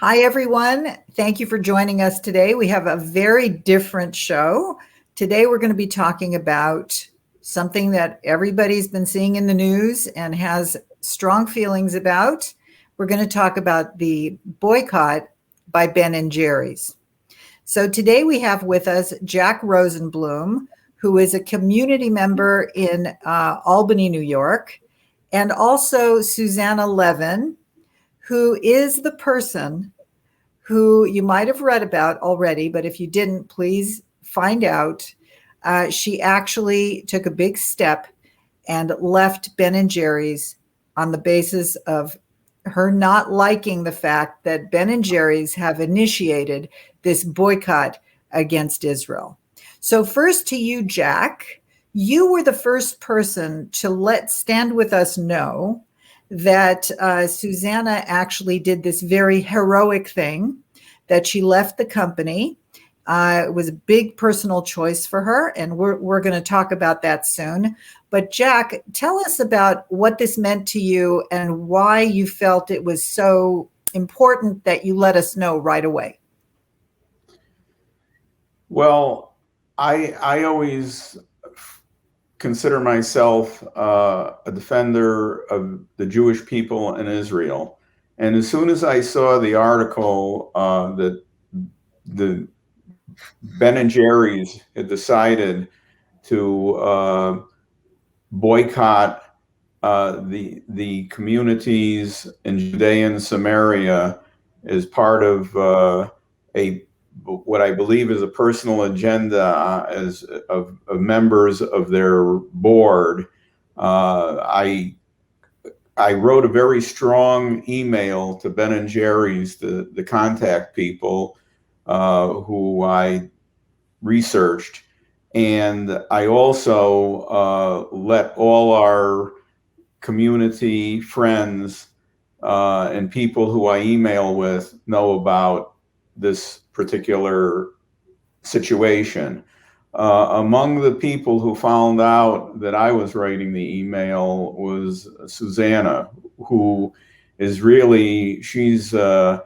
Hi, everyone. Thank you for joining us today. We have a very different show. Today, we're going to be talking about something that everybody's been seeing in the news and has strong feelings about. We're going to talk about the boycott by Ben and Jerry's. So today we have with us Jack Rosenblum, who is a community member in Albany, New York, and also Susanna Levin, who is the person who you might have read about already, but if you didn't, please find out. She actually took a big step and left Ben and Jerry's on the basis of her not liking the fact that Ben and Jerry's have initiated this boycott against Israel. So first to you, Jack, you were the first person to let Stand With Us know that Susanna actually did this very heroic thing, that she left the company. It was a big personal choice for her, and we're going to talk about that soon. But Jack, tell us about what this meant to you and why you felt it was so important that you let us know right away. Well, I always consider myself a defender of the Jewish people in Israel. And as soon as I saw the article that the Ben and Jerry's had decided to boycott the communities in Judea and Samaria as part of a what I believe is a personal agenda as of members of their board, I wrote a very strong email to Ben and Jerry's, the contact people who I researched, and I also let all our community friends and people who I email with know about this particular situation. Among the people who found out that I was writing the email was Susanna, who is really, she's taken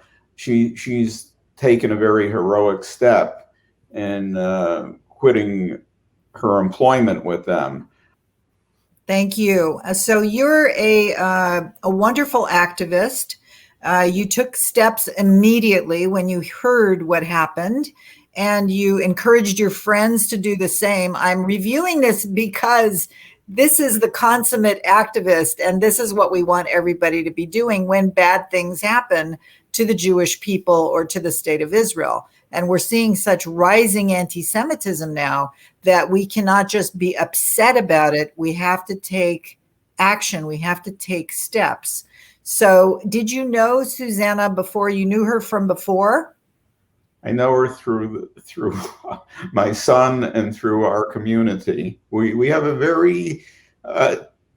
a very heroic step in quitting her employment with them. Thank you. So you're a wonderful activist. You took steps immediately when you heard what happened, and you encouraged your friends to do the same. I'm reviewing this because this is the consummate activist, and this is what we want everybody to be doing when bad things happen to the Jewish people or to the state of Israel. And we're seeing such rising anti-Semitism now that we cannot just be upset about it. We have to take action. We have to take steps. So did you know Susanna before? You knew her from before? I know her through my son and through our community. We have a very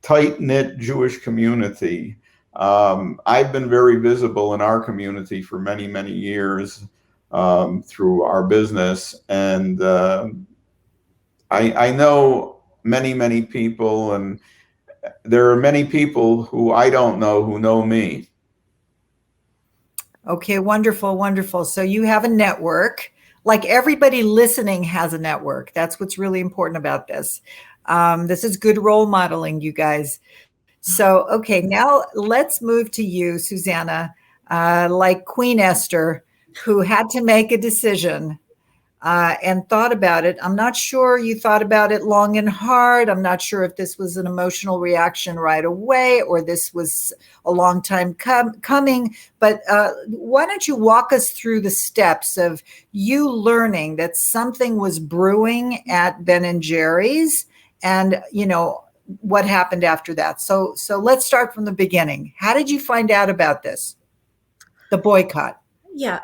tight-knit Jewish community. I've been very visible in our community for many, many years through our business, and I know many, many people, and there are many people who I don't know who know me. Okay, wonderful, wonderful. So you have a network, like everybody listening has a network. That's what's really important about this. This is good role modeling, you guys. So, okay, now let's move to you, Susanna, like Queen Esther, who had to make a decision and thought about it. I'm not sure you thought about it long and hard. I'm not sure if this was an emotional reaction right away or this was a long time coming. But why don't you walk us through the steps of you learning that something was brewing at Ben and Jerry's, and what happened after that? So let's start from the beginning. How did you find out about this, the boycott? Yeah.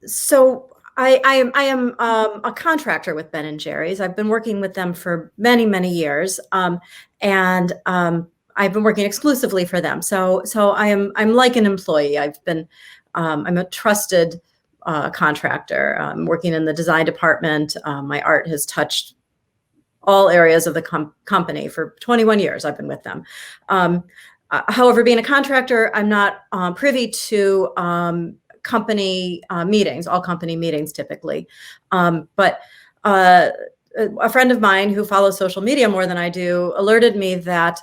So I am a contractor with Ben and Jerry's. I've been working with them for many, many years, and I've been working exclusively for them. So I'm like an employee. I'm a trusted contractor. I'm working in the design department. My art has touched all areas of the company for 21 years. I've been with them. However, being a contractor, I'm not privy to company meetings, all company meetings typically. But a friend of mine who follows social media more than I do alerted me that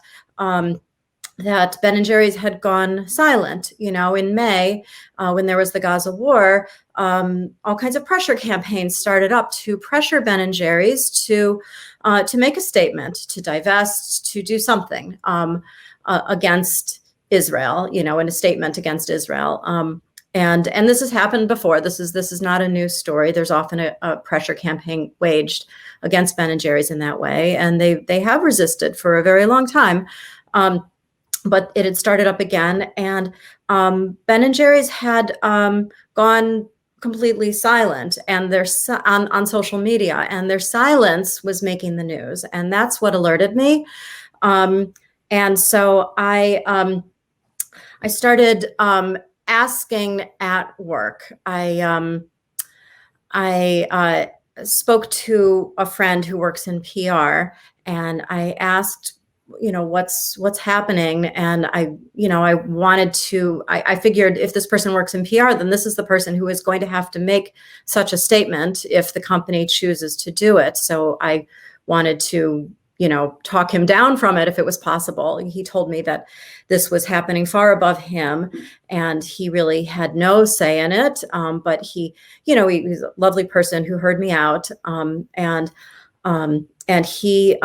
that Ben & Jerry's had gone silent. In May, when there was the Gaza war, all kinds of pressure campaigns started up to pressure Ben & Jerry's to make a statement, to divest, to do something against Israel, in a statement against Israel. And this has happened before. This is not a new story. There's often a pressure campaign waged against Ben & Jerry's in that way, and they have resisted for a very long time. But it had started up again, and Ben & Jerry's had gone completely silent, and they're on social media, and their silence was making the news, and that's what alerted me. And so I started asking at work. I spoke to a friend who works in PR, and I asked, what's happening. And I wanted to, I figured if this person works in PR, then this is the person who is going to have to make such a statement if the company chooses to do it. So I wanted to, talk him down from it if it was possible. He told me that this was happening far above him and he really had no say in it. But he's a lovely person who heard me out. And he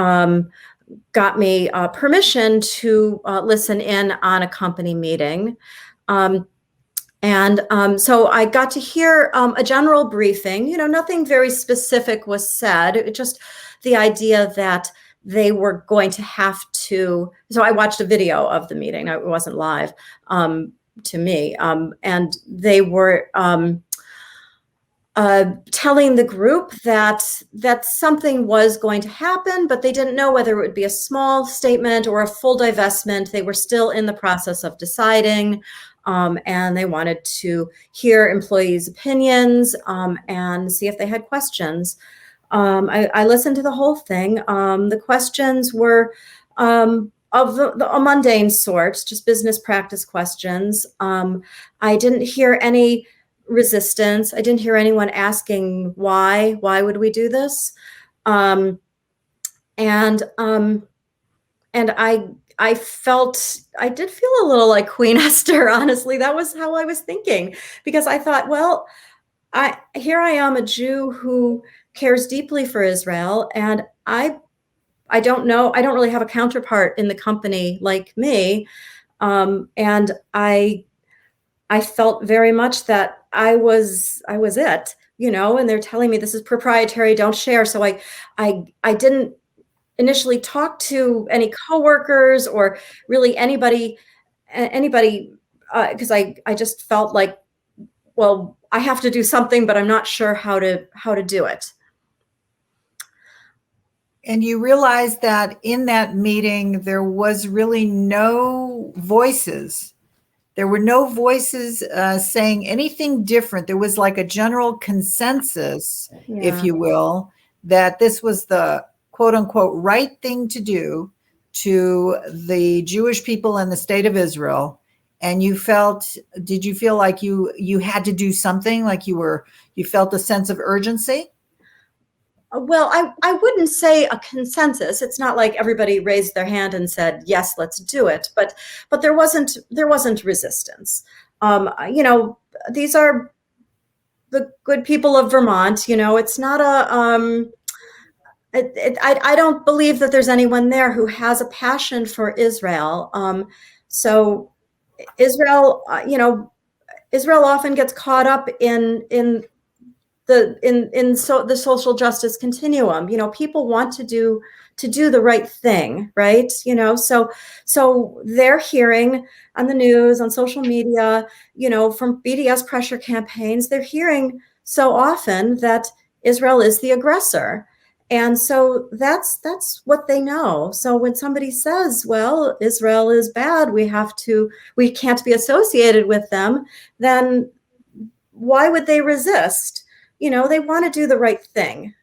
got me permission to listen in on a company meeting. So I got to hear a general briefing. Nothing very specific was said. It just the idea that they were going to have to. So I watched a video of the meeting. It wasn't live to me. And they were telling the group that something was going to happen, but they didn't know whether it would be a small statement or a full divestment. They were still in the process of deciding, and they wanted to hear employees' opinions and see if they had questions. I listened to the whole thing. The questions were of a mundane sort, just business practice questions. I didn't hear any resistance. I didn't hear anyone asking why would we do this? And I did feel a little like Queen Esther, honestly. That was how I was thinking, because I thought, well, here I am, a Jew who cares deeply for Israel, and I don't know, I don't really have a counterpart in the company like me. And I felt very much that I was it, and they're telling me this is proprietary, don't share. So I didn't initially talk to any coworkers or really anybody, because I just felt like, well, I have to do something, but I'm not sure how to do it. And you realized that in that meeting, there was really no voices. There were no voices saying anything different. There was like a general consensus, if you will, that this was the quote unquote right thing to do to the Jewish people in the state of Israel. And did you feel like you had to do something, like you felt a sense of urgency? Well, I wouldn't say a consensus. It's not like everybody raised their hand and said, yes, let's do it. But there wasn't resistance. These are the good people of Vermont. It's not I don't believe that there's anyone there who has a passion for Israel. So Israel, Israel often gets caught up in the social justice continuum. People want to do the right thing, right? So they're hearing on the news, on social media, from BDS pressure campaigns, they're hearing so often that Israel is the aggressor. And so that's what they know. So when somebody says, well, Israel is bad, we can't be associated with them, then why would they resist? They want to do the right thing.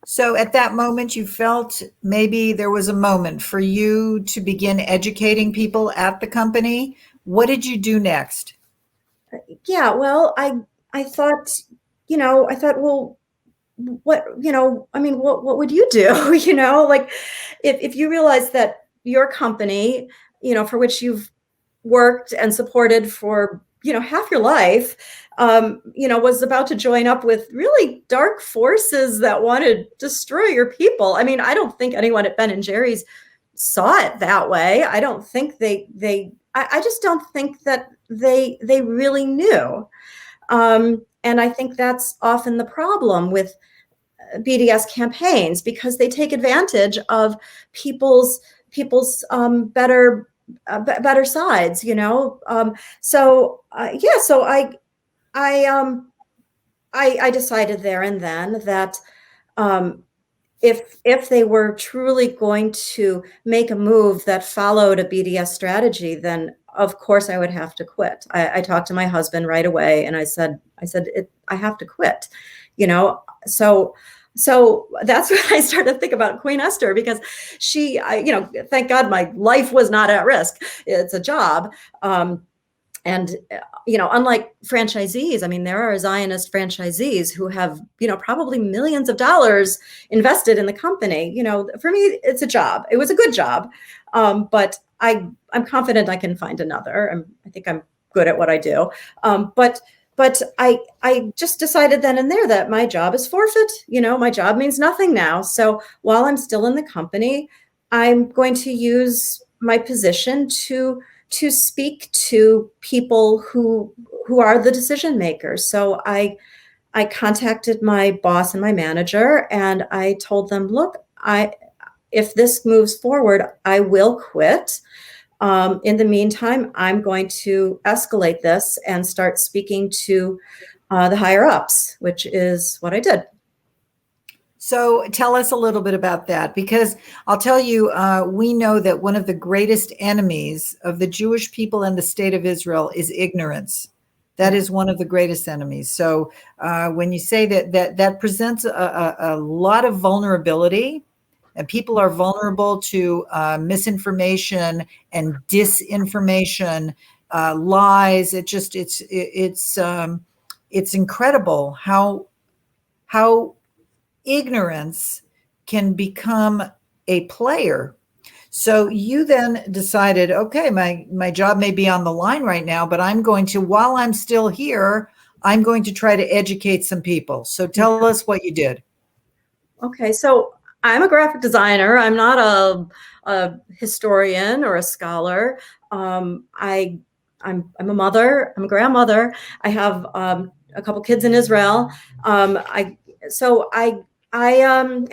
So at that moment, you felt maybe there was a moment for you to begin educating people at the company. What did you do next? Yeah, well, I thought, I thought, well, what, I mean, what would you do? Like if you realize that your company, for which you've worked and supported for, half your life, was about to join up with really dark forces that want to destroy your people. I mean, I don't think anyone at Ben and Jerry's saw it that way. I don't think I just don't think that they really knew. And I think that's often the problem with BDS campaigns, because they take advantage of people's better sides, So I decided there and then that if they were truly going to make a move that followed a BDS strategy, then of course I would have to quit. I talked to my husband right away, and I said I have to quit, So that's when I started to think about Queen Esther, because she, thank God my life was not at risk. It's a job. Unlike franchisees, I mean, there are Zionist franchisees who have, probably millions of dollars invested in the company. For me, it's a job. It was a good job. But I'm confident I can find another. I think I'm good at what I do. But I just decided then and there that my job is forfeit. My job means nothing now. So while I'm still in the company, I'm going to use my position to speak to people who are the decision makers. So I contacted my boss and my manager, and I told them, look, if this moves forward, I will quit. In the meantime, I'm going to escalate this and start speaking to the higher ups, which is what I did. So tell us a little bit about that, because I'll tell you, we know that one of the greatest enemies of the Jewish people and the state of Israel is ignorance. That is one of the greatest enemies. So when you say that presents a lot of vulnerability, and people are vulnerable to misinformation and disinformation, lies. It's incredible how ignorance can become a player. So you then decided, okay, my job may be on the line right now, but while I'm still here, I'm going to try to educate some people. So tell us what you did. Okay, so I'm a graphic designer. I'm not a historian or a scholar. I'm a mother. I'm a grandmother. I have a couple kids in Israel. I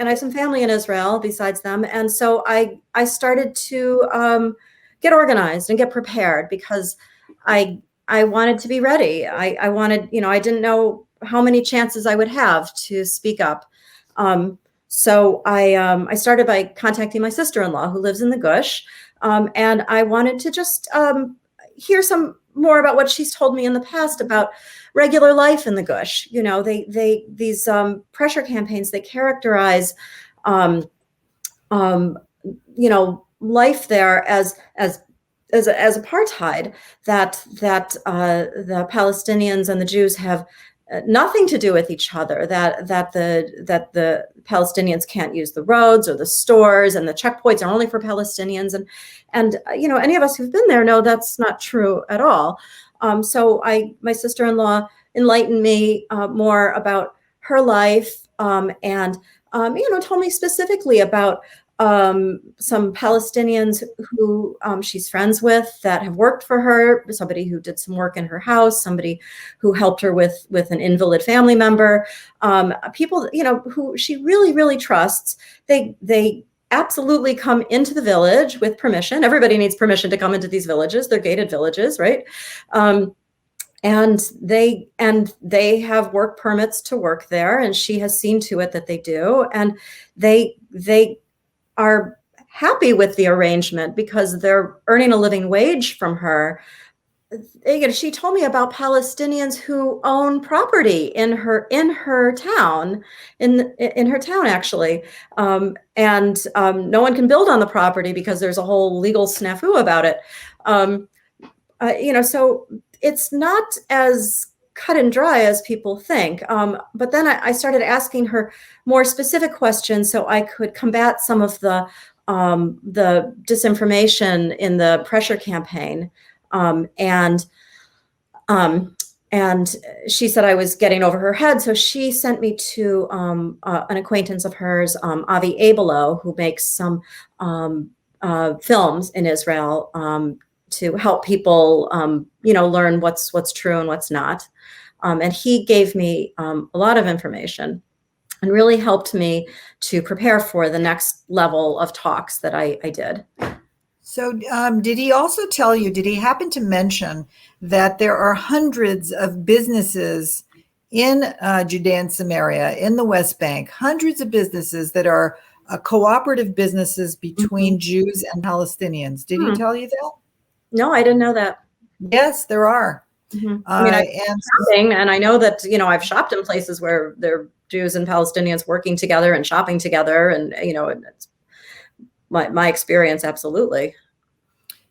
have some family in Israel besides them, and so I started to get organized and get prepared, because I wanted to be ready. I wanted, I didn't know how many chances I would have to speak up. So I started by contacting my sister-in-law, who lives in the Gush, and I wanted to just hear some more about what she's told me in the past about regular life in the Gush. These pressure campaigns, they characterize life there as apartheid, that the Palestinians and the Jews have nothing to do with each other, that the Palestinians can't use the roads or the stores, and the checkpoints are only for Palestinians, and any of us who've been there know that's not true at all. So my sister-in-law enlightened me more about her life, and told me specifically about some Palestinians who she's friends with that have worked for her, somebody who did some work in her house, somebody who helped her with an invalid family member, people, who she really, really trusts. They absolutely come into the village with permission. Everybody needs permission to come into these villages. They're gated villages, right? And they have work permits to work there, and she has seen to it that they do. And they are happy with the arrangement because they're earning a living wage from her. she told me about Palestinians who own property in her town, in her town actually, and no one can build on the property because there's a whole legal snafu about it. So it's not as cut and dry as people think. But then I started asking her more specific questions so I could combat some of the disinformation in the pressure campaign. And she said I was getting over her head. So she sent me to an acquaintance of hers, Avi Abelo, who makes some films in Israel to help people, learn what's true and what's not. And he gave me a lot of information and really helped me to prepare for the next level of talks that I did. So did he also tell you, did he happen to mention that there are hundreds of businesses in Judea and Samaria, in the West Bank, hundreds of businesses that are cooperative businesses between Jews and Palestinians? Did he tell you that? No, I didn't know that. Yes, there are. And I know that, I've shopped in places where there are Jews and Palestinians working together and shopping together. And, it's my experience. Absolutely.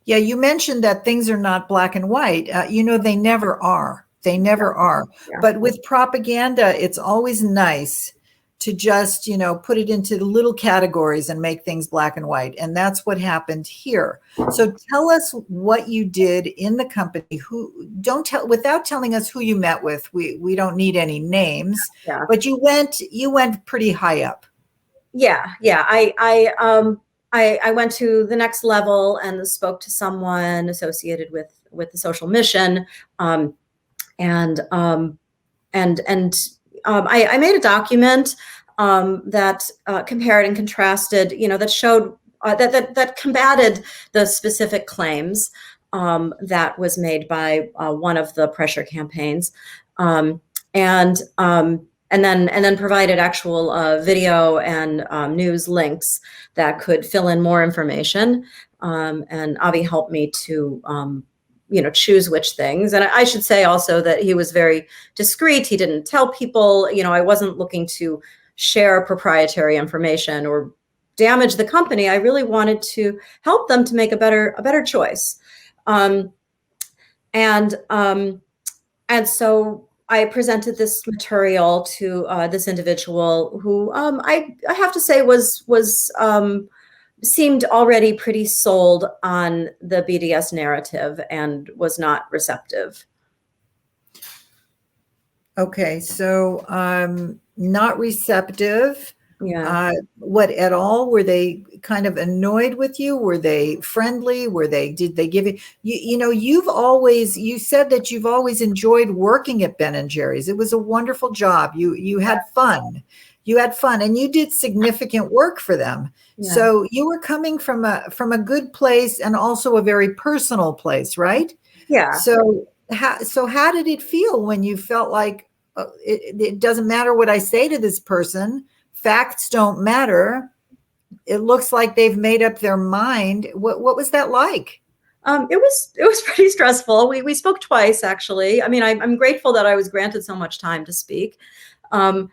Yeah. You mentioned that things are not black and white. They never are. They never are. Yeah. But with propaganda, it's always nice to just, put it into little categories and make things black and white. And that's what happened here. So tell us what you did in the company. Without telling us who you met with. We don't need any names, but you went pretty high up. Yeah. I went to the next level and spoke to someone associated with the social mission. I made a document that compared and contrasted, that showed that combated the specific claims that was made by one of the pressure campaigns, and then provided actual video and news links that could fill in more information. And Avi helped me to choose which things. And I should say also that he was very discreet. He didn't tell people, I wasn't looking to share proprietary information or damage the company. I really wanted to help them to make a better choice. And so I presented this material to this individual who I have to say seemed already pretty sold on the BDS narrative and was not receptive. Okay, so not receptive. Yeah. What at all? Were they kind of annoyed with you? Were they friendly? Did they give you, you said that you've always enjoyed working at Ben & Jerry's. It was a wonderful job. You had fun. You had fun and you did significant work for them. Yeah. So you were coming from a good place and also a very personal place, right? Yeah. So how did it feel when you felt like it doesn't matter what I say to this person? Facts don't matter. It looks like they've made up their mind. What was that like? It was pretty stressful. We spoke twice, actually. I mean, I'm grateful that I was granted so much time to speak. This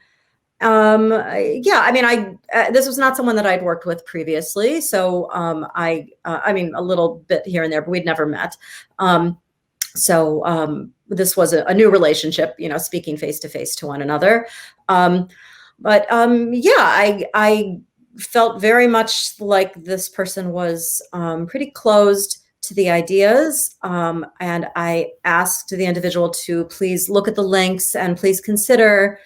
was not someone that I'd worked with previously. So a little bit here and there, but we'd never met. This was a new relationship, speaking face to face to one another. I felt very much like this person was pretty closed to the ideas. And I asked the individual to please look at the links and please consider,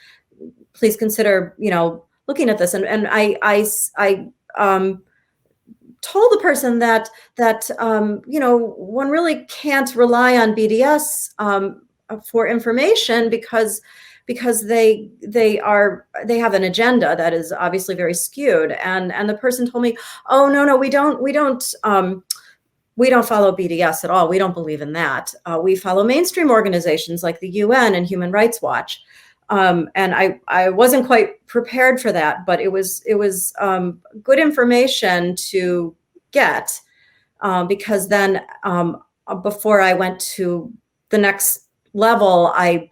looking at this. And I told the person that one really can't rely on BDS for information because they have an agenda that is obviously very skewed. And the person told me, oh, no, we don't follow BDS at all. We don't believe in that. We follow mainstream organizations like the UN and Human Rights Watch. And I wasn't quite prepared for that, but it was good information to get, because then before I went to the next level, I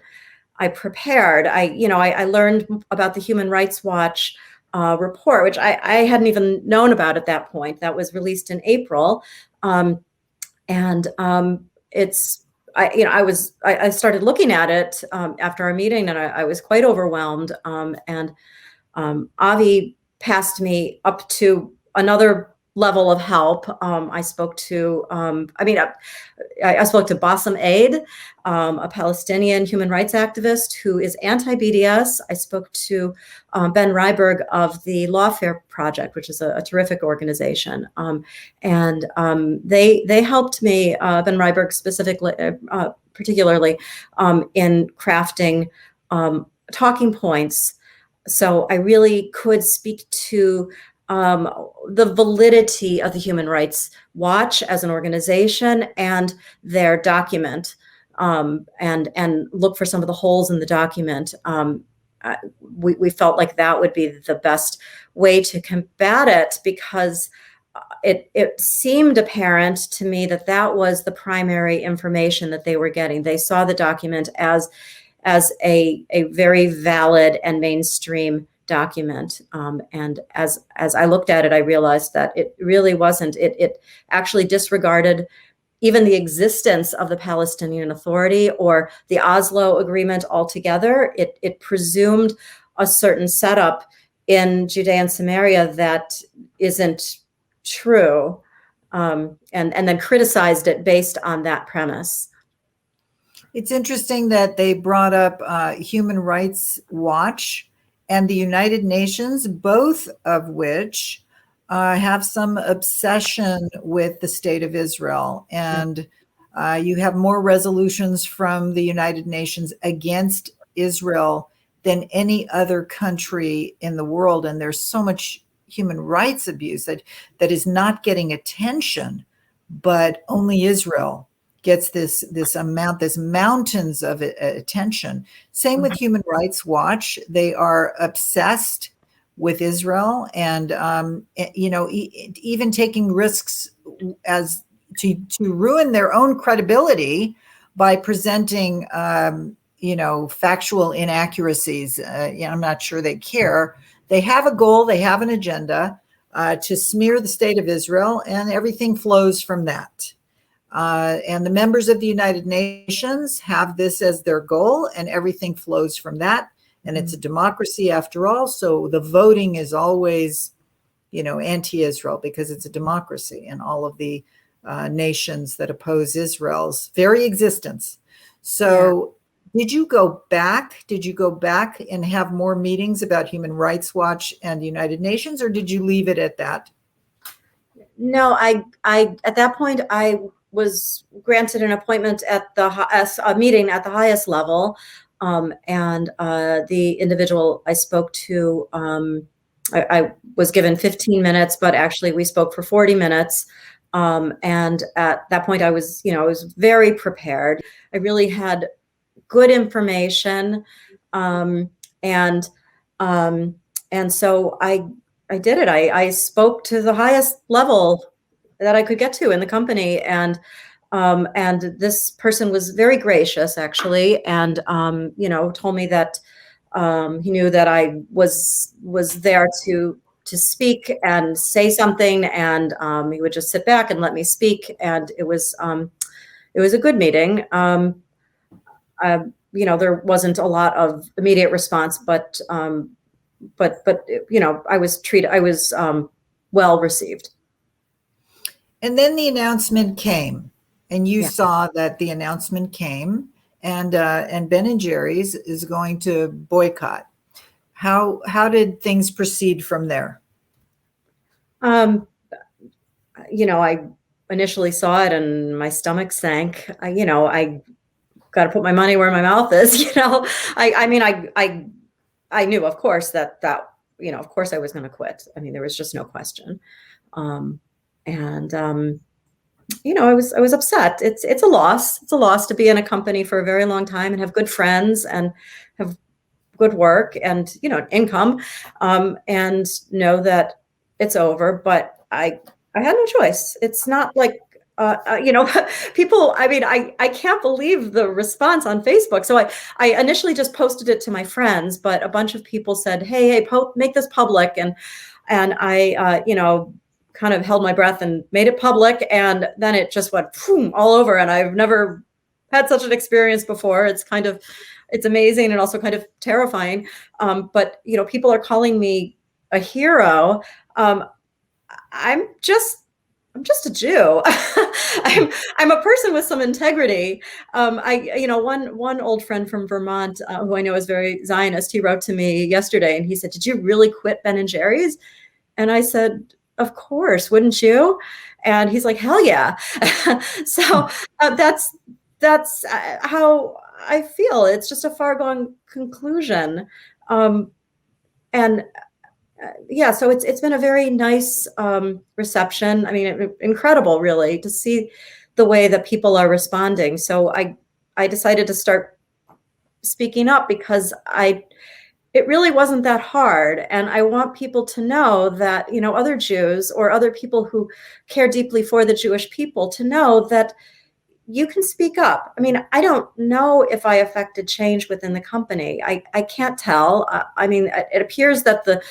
prepared. I learned about the Human Rights Watch report, which I hadn't even known about at that point. That was released in April, and it's I started looking at it after our meeting, and I was quite overwhelmed. Avi passed me up to another level of help. I spoke to, I spoke to Bassem Aid, a Palestinian human rights activist who is anti-BDS. I spoke to Ben Ryberg of the Lawfare Project, which is a terrific organization. They helped me, Ben Ryberg specifically, particularly in crafting talking points. So I really could speak to the validity of the Human Rights Watch as an organization and their document, and look for some of the holes in the document. We felt like that would be the best way to combat it, because it seemed apparent to me that that was the primary information that they were getting. They saw the document as a very valid and mainstream document. And as I looked at it, I realized that it really wasn't. It actually disregarded even the existence of the Palestinian Authority or the Oslo Agreement altogether. It presumed a certain setup in Judea and Samaria that isn't true, and then criticized it based on that premise. It's interesting that they brought up Human Rights Watch and the United Nations, both of which have some obsession with the state of Israel. And you have more resolutions from the United Nations against Israel than any other country in the world. And there's so much human rights abuse that is not getting attention, but only Israel gets this mountains of attention. Same with Human Rights Watch. They are obsessed with Israel, and even taking risks as to ruin their own credibility by presenting factual inaccuracies. I'm not sure they care. They have a goal, they have an agenda to smear the state of Israel, and everything flows from that. And the members of the United Nations have this as their goal, and everything flows from that. And it's a democracy after all. So the voting is always, anti-Israel, because it's a democracy, and all of the nations that oppose Israel's very existence. So Did you go back? Did you go back and have more meetings about Human Rights Watch and the United Nations, or did you leave it at that? No, I at that point, I was granted an appointment at a meeting at the highest level, and the individual I spoke to, I was given 15 minutes, but actually we spoke for 40 minutes. And at that point, I was very prepared. I really had good information, and so I did it. I spoke to the highest level that I could get to in the company, and this person was very gracious, actually, and told me that he knew that I was there to speak and say something, and he would just sit back and let me speak, and it was a good meeting. There wasn't a lot of immediate response, but I was well received. And then the announcement came, and you saw that the announcement came, and Ben & Jerry's is going to boycott. How did things proceed from there? I initially saw it and my stomach sank. I got to put my money where my mouth is. I knew, of course, that of course I was going to quit. I mean, there was just no question. I was upset. It's a loss. It's a loss to be in a company for a very long time and have good friends and have good work and, income, and know that it's over. But I had no choice. It's not like people, I mean, I can't believe the response on Facebook. So I initially just posted it to my friends, but a bunch of people said, hey, make this public. And I, kind of held my breath and made it public. And then it just went boom, all over. And I've never had such an experience before. It's amazing and also kind of terrifying. But, people are calling me a hero. I'm just a Jew. I'm a person with some integrity. One old friend from Vermont, who I know is very Zionist, he wrote to me yesterday and he said, "Did you really quit Ben and Jerry's?" And I said, "Of course, wouldn't you?" And he's like, "Hell yeah!" So that's how I feel. It's just a far-gone conclusion, and. So it's been a very nice reception. I mean, incredible, really, to see the way that people are responding. So I decided to start speaking up because it really wasn't that hard, and I want people to know that other Jews or other people who care deeply for the Jewish people to know that you can speak up. I mean, I don't know if I affected change within the company. I can't tell. I mean, it appears that the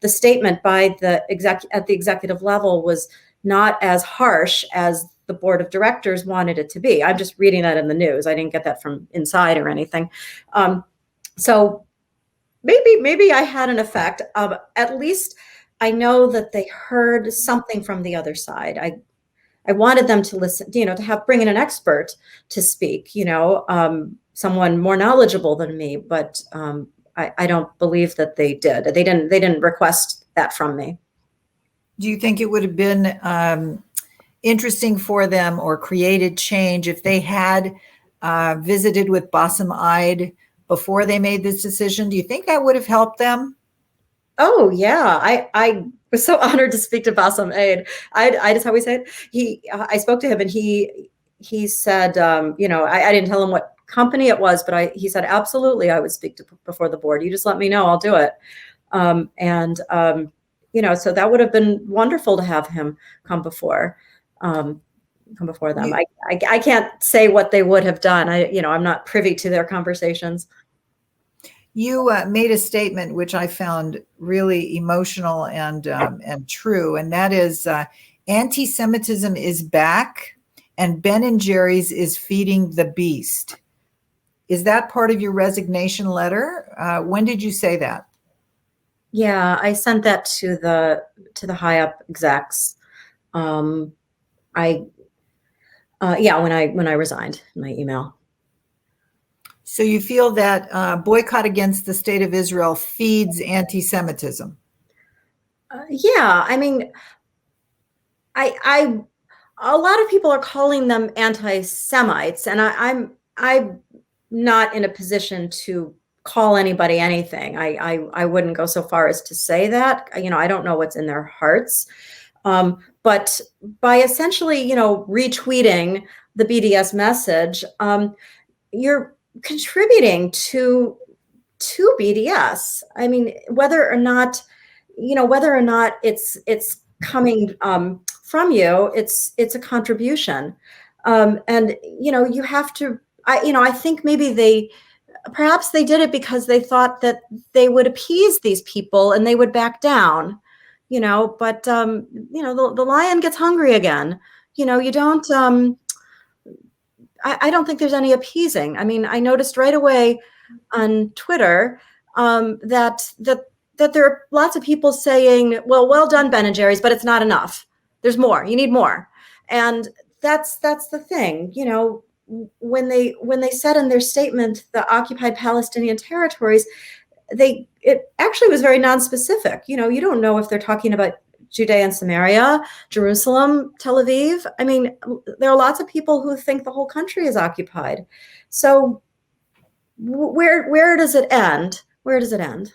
statement by at the executive level was not as harsh as the board of directors wanted it to be. I'm just reading that in the news. I didn't get that from inside or anything. So maybe I had an effect. At least I know that they heard something from the other side. I wanted them to listen, to bring in an expert to speak, someone more knowledgeable than me, but I don't believe that they did. They didn't request that from me. Do you think it would have been interesting for them or created change if they had visited with Bassem Eid before they made this decision? Do you think that would have helped them? Oh yeah, I was so honored to speak to Bassem Eid. I just how we say it. I spoke to him and he said, I didn't tell him what company it was, but he said absolutely I would speak before the board. You just let me know, I'll do it. So that would have been wonderful to have him come before them. I can't say what they would have done. I'm not privy to their conversations. You made a statement which I found really emotional and true, and that is anti-Semitism is back and Ben and Jerry's is feeding the beast. Is that part of your resignation letter? When did you say that? Yeah, I sent that to the high up execs. When I resigned, in my email. So you feel that boycott against the state of Israel feeds anti-Semitism? Yeah, I mean, a lot of people are calling them anti-Semites, and I'm not in a position to call anybody anything. I wouldn't go so far as to say that. I don't know what's in their hearts, but by essentially, retweeting the BDS message, you're contributing to BDS. I mean, whether or not it's coming from you, it's a contribution, and you have to. I think maybe perhaps they did it because they thought that they would appease these people and they would back down. But the lion gets hungry again. You don't. I don't think there's any appeasing. I mean, I noticed right away on Twitter that there are lots of people saying, well done, Ben and Jerry's, but it's not enough. There's more. You need more. And that's the thing. When they said in their statement the occupied Palestinian territories, it actually was very nonspecific. You don't know if they're talking about Judea and Samaria, Jerusalem, Tel Aviv. I mean, there are lots of people who think the whole country is occupied. So where does it end? Where does it end?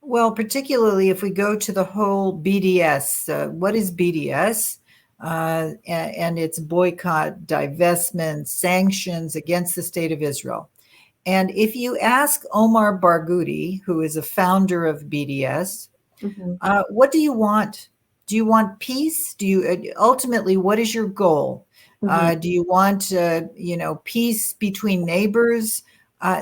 Well, particularly if we go to the whole BDS, what is BDS? And it's boycott, divestment, sanctions against the state of Israel. And if you ask Omar Barghouti, who is a founder of BDS, what do you want? Do you want peace? Ultimately, what is your goal? Mhm. Do you want, peace between neighbors?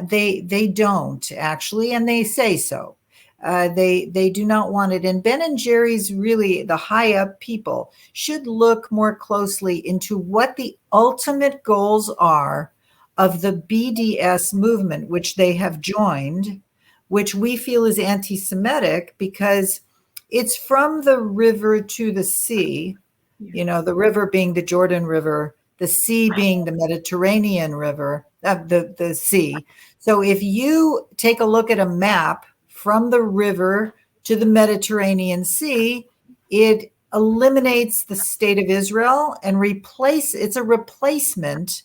They don't actually, and they say so. They do not want it. And Ben and Jerry's, really, the high up people should look more closely into what the ultimate goals are of the BDS movement, which they have joined, which we feel is anti-Semitic because it's from the river to the sea, the river being the Jordan River, the sea being the Mediterranean River, the sea. So if you take a look at a map from the river to the Mediterranean Sea, it eliminates the state of Israel and it's a replacement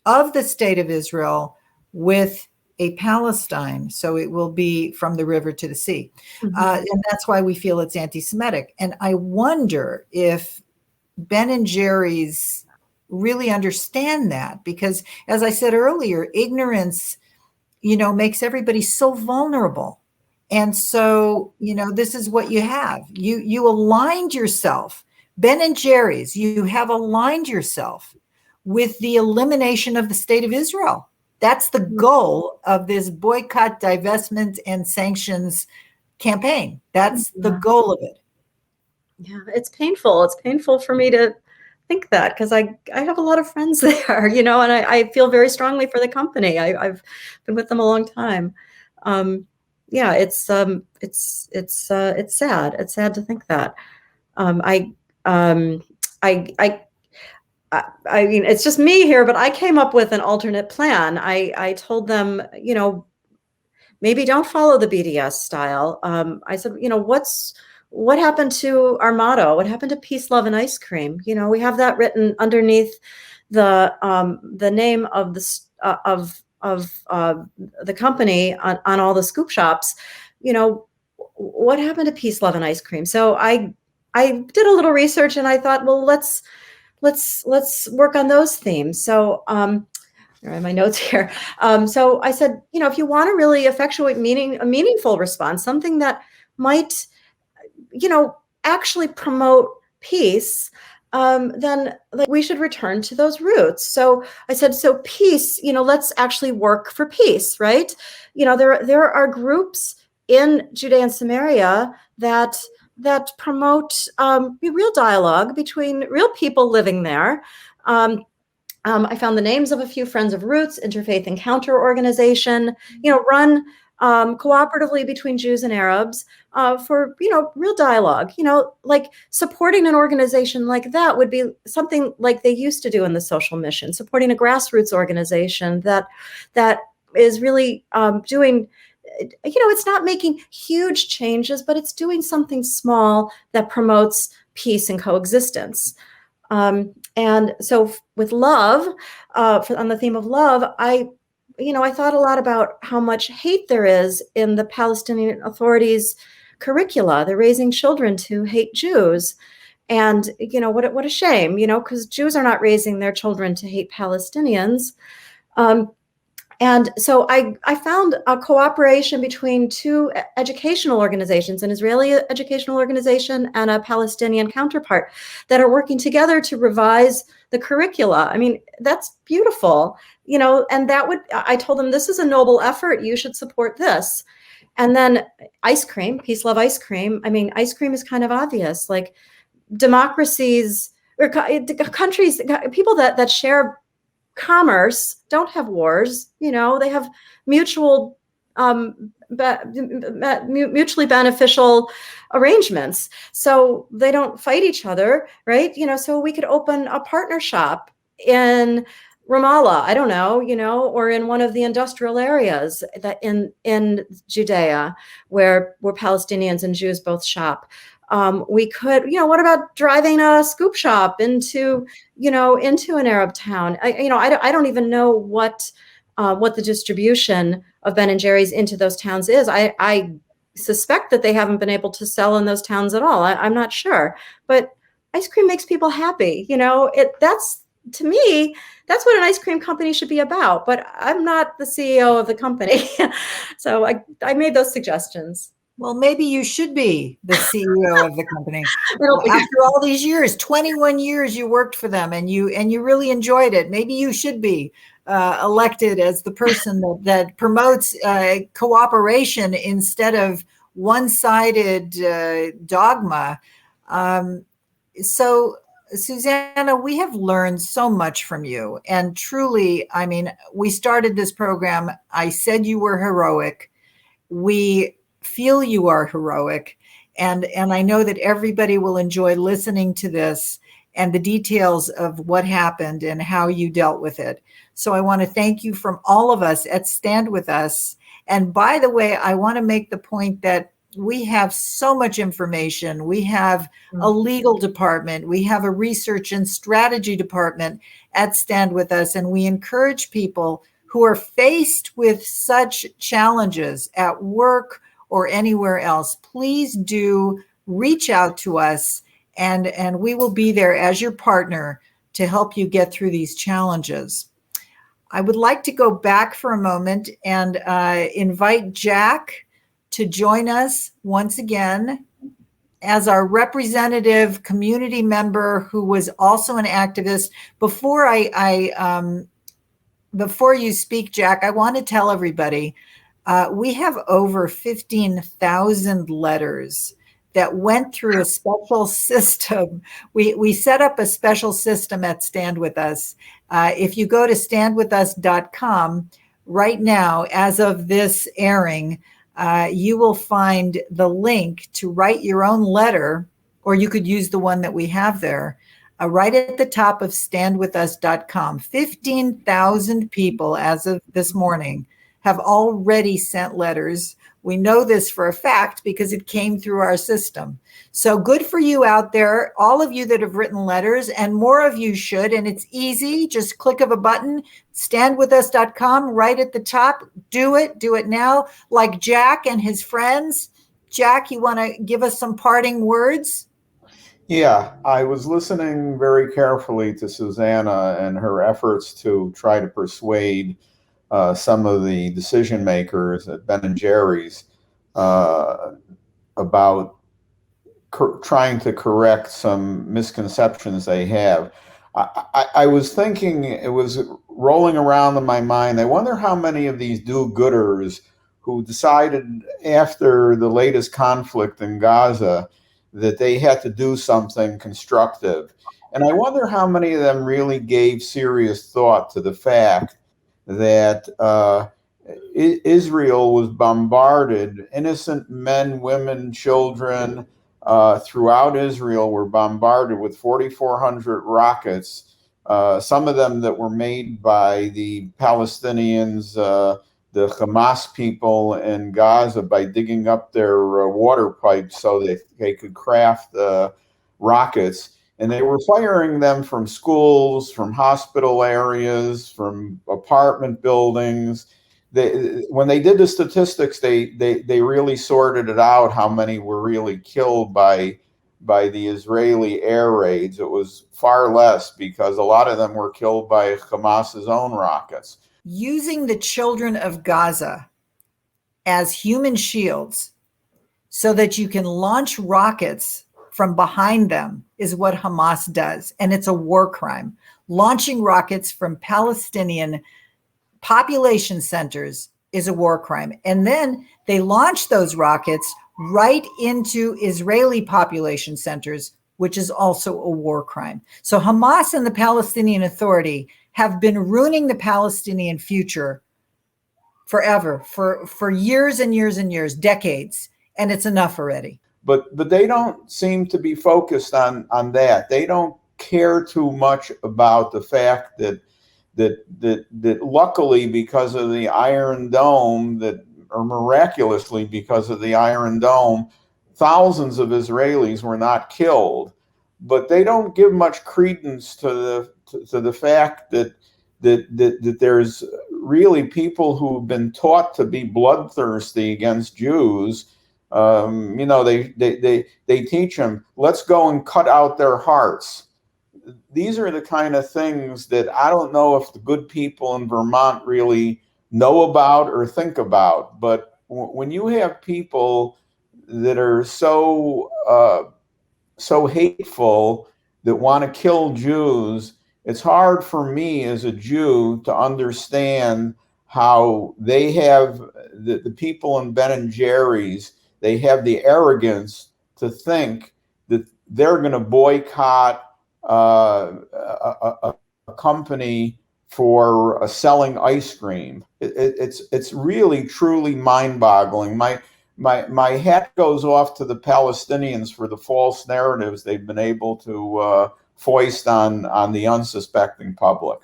of the state of Israel with a Palestine. So it will be from the river to the sea. And that's why we feel it's anti-Semitic. And I wonder if Ben and Jerry's really understand that, because as I said earlier, ignorance, makes everybody so vulnerable. And so, this is what you have. You aligned yourself, Ben and Jerry's, you have aligned yourself with the elimination of the state of Israel. That's the goal of this boycott, divestment, and sanctions campaign. That's the goal of it. Yeah, it's painful. It's painful for me to think that, because I have a lot of friends there, and I feel very strongly for the company. I've been with them a long time. Yeah, it's sad. It's sad to think that. I mean, it's just me here, but I came up with an alternate plan. I told them, maybe don't follow the BDS style. I said, what happened to our motto? What happened to peace, love, and ice cream? We have that written underneath the name of the company on all the scoop shops. What happened to peace, love, and ice cream? So I did a little research, and I thought, well, let's work on those themes. So here are my notes here. So I said, if you want to really effectuate a meaningful response, something that might, actually promote peace, then we should return to those roots. So I said, so peace, let's actually work for peace, right? There are groups in Judea and Samaria that promote real dialogue between real people living there. I found the names of a few Friends of Roots, Interfaith Encounter organization, run cooperatively between Jews and Arabs for, real dialogue. Like supporting an organization like that would be something like they used to do in the Social Mission, supporting a grassroots organization that is really doing, it's not making huge changes, but it's doing something small that promotes peace and coexistence. And so with love, on the theme of love, I thought a lot about how much hate there is in the Palestinian Authority's curricula. They're raising children to hate Jews. And, what a shame, because Jews are not raising their children to hate Palestinians. And so I found a cooperation between two educational organizations, an Israeli educational organization and a Palestinian counterpart, that are working together to revise the curricula. I mean, that's beautiful, and I told them, this is a noble effort. You should support this. And then ice cream, peace, love, ice cream. I mean, ice cream is kind of obvious, like democracies or countries, people that share commerce don't have wars. They have mutually beneficial arrangements, so they don't fight each other, right? So we could open a partner shop in Ramallah, I don't know, or in one of the industrial areas that in Judea where Palestinians and Jews both shop. We could, what about driving a scoop shop into an Arab town? I don't even know what the distribution of Ben and Jerry's into those towns is. I suspect that they haven't been able to sell in those towns at all. I'm not sure, but ice cream makes people happy. To me, that's what an ice cream company should be about. But I'm not the CEO of the company, so I made those suggestions. Well, maybe you should be the CEO of the company. It'll be- After all these years, 21 years you worked for them and you really enjoyed it. Maybe you should be elected as the person that promotes cooperation instead of one-sided dogma. So, Susanna, we have learned so much from you. And truly, I mean, we started this program. I said you were heroic. We feel you are heroic. And I know that everybody will enjoy listening to this and the details of what happened and how you dealt with it. So I want to thank you from all of us at Stand With Us. And by the way, I want to make the point that we have so much information. We have a legal department. We have a research and strategy department at Stand With Us. And we encourage people who are faced with such challenges at work or anywhere else, please do reach out to us and we will be there as your partner to help you get through these challenges. I would like to go back for a moment and invite Jack to join us once again as our representative community member who was also an activist. Before before you speak, Jack, I want to tell everybody we have over 15,000 letters that went through a special system. We set up a special system at Stand With Us. If you go to standwithus.com right now, as of this airing, you will find the link to write your own letter, or you could use the one that we have there. Right at the top of standwithus.com, 15,000 people as of this morning have already sent letters. We know this for a fact because it came through our system. So good for you out there, all of you that have written letters, and more of you should. And it's easy, just click of a button, standwithus.com right at the top. Do it now, like Jack and his friends. Jack, you want to give us some parting words? Yeah, I was listening very carefully to Susanna and her efforts to try to persuade some of the decision makers at Ben and Jerry's about trying to correct some misconceptions they have. I was thinking, it was rolling around in my mind, I wonder how many of these do-gooders who decided after the latest conflict in Gaza that they had to do something constructive. And I wonder how many of them really gave serious thought to the fact that Israel was bombarded. Innocent men, women, children throughout Israel were bombarded with 4,400 rockets, some of them that were made by the Palestinians, the Hamas people in Gaza, by digging up their water pipes so that they could craft rockets. And they were firing them from schools, from hospital areas, from apartment buildings. When they did the statistics, they really sorted it out how many were really killed by the Israeli air raids. It was far less because a lot of them were killed by Hamas's own rockets. Using the children of Gaza as human shields so that you can launch rockets from behind them is what Hamas does. And it's a war crime. Launching rockets from Palestinian population centers is a war crime. And then they launch those rockets right into Israeli population centers, which is also a war crime. So Hamas and the Palestinian Authority have been ruining the Palestinian future forever, for years and years and years, decades, and it's enough already. But they don't seem to be focused on that. They don't care too much about the fact that luckily, because of the Iron Dome, or miraculously because of the Iron Dome, thousands of Israelis were not killed. But they don't give much credence to the fact that there's really people who've been taught to be bloodthirsty against Jews. They teach them, let's go and cut out their hearts. These are the kind of things that I don't know if the good people in Vermont really know about or think about. But when you have people that are so so hateful, that want to kill Jews. It's hard for me as a Jew to understand how they have the people in Ben and Jerry's, they have the arrogance to think that they're going to boycott a company for selling ice cream. It's really truly mind-boggling. My hat goes off to the Palestinians for the false narratives they've been able to foist on the unsuspecting public.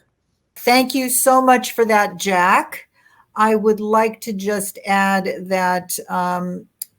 Thank you so much for that, Jack. I would like to just add that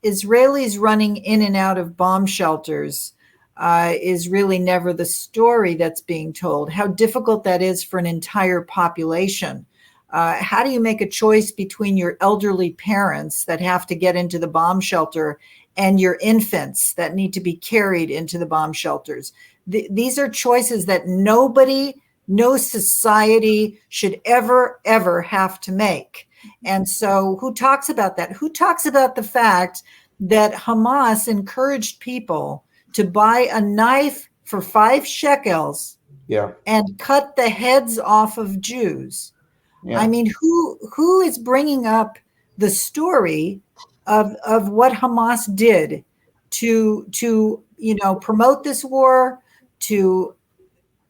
Israelis running in and out of bomb shelters is really never the story that's being told. How difficult that is for an entire population. How do you make a choice between your elderly parents that have to get into the bomb shelter and your infants that need to be carried into the bomb shelters? These are choices that no society should ever have to make. And so who talks about that? Who talks about the fact that Hamas encouraged people to buy a knife for 5 shekels and cut the heads off of Jews? Yeah. I mean, who is bringing up the story of what Hamas did to promote this war, to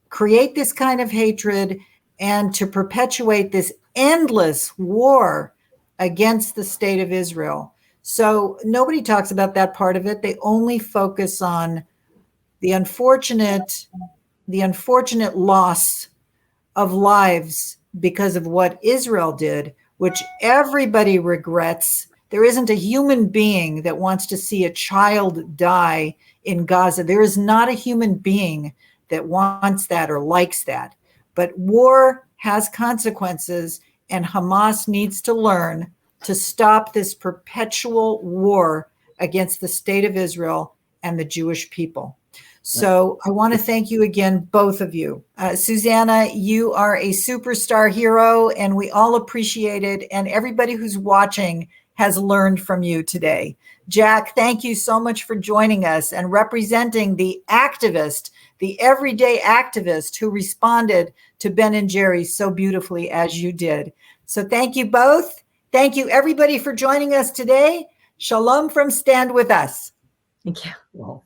create this kind of hatred, and to perpetuate this endless war against the state of Israel? So nobody talks about that part of it. They only focus on the unfortunate loss of lives because of what Israel did, which everybody regrets. There isn't a human being that wants to see a child die in Gaza. There is not a human being that wants that or likes that. But war has consequences, and Hamas needs to learn to stop this perpetual war against the state of Israel and the Jewish people. So I want to thank you again, both of you. Susanna, you are a superstar hero, and we all appreciate it. And everybody who's watching has learned from you today. Jack, thank you so much for joining us and representing the activist, the everyday activist who responded to Ben and Jerry so beautifully as you did. So thank you both. Thank you, everybody, for joining us today. Shalom from Stand With Us. Thank you. Well.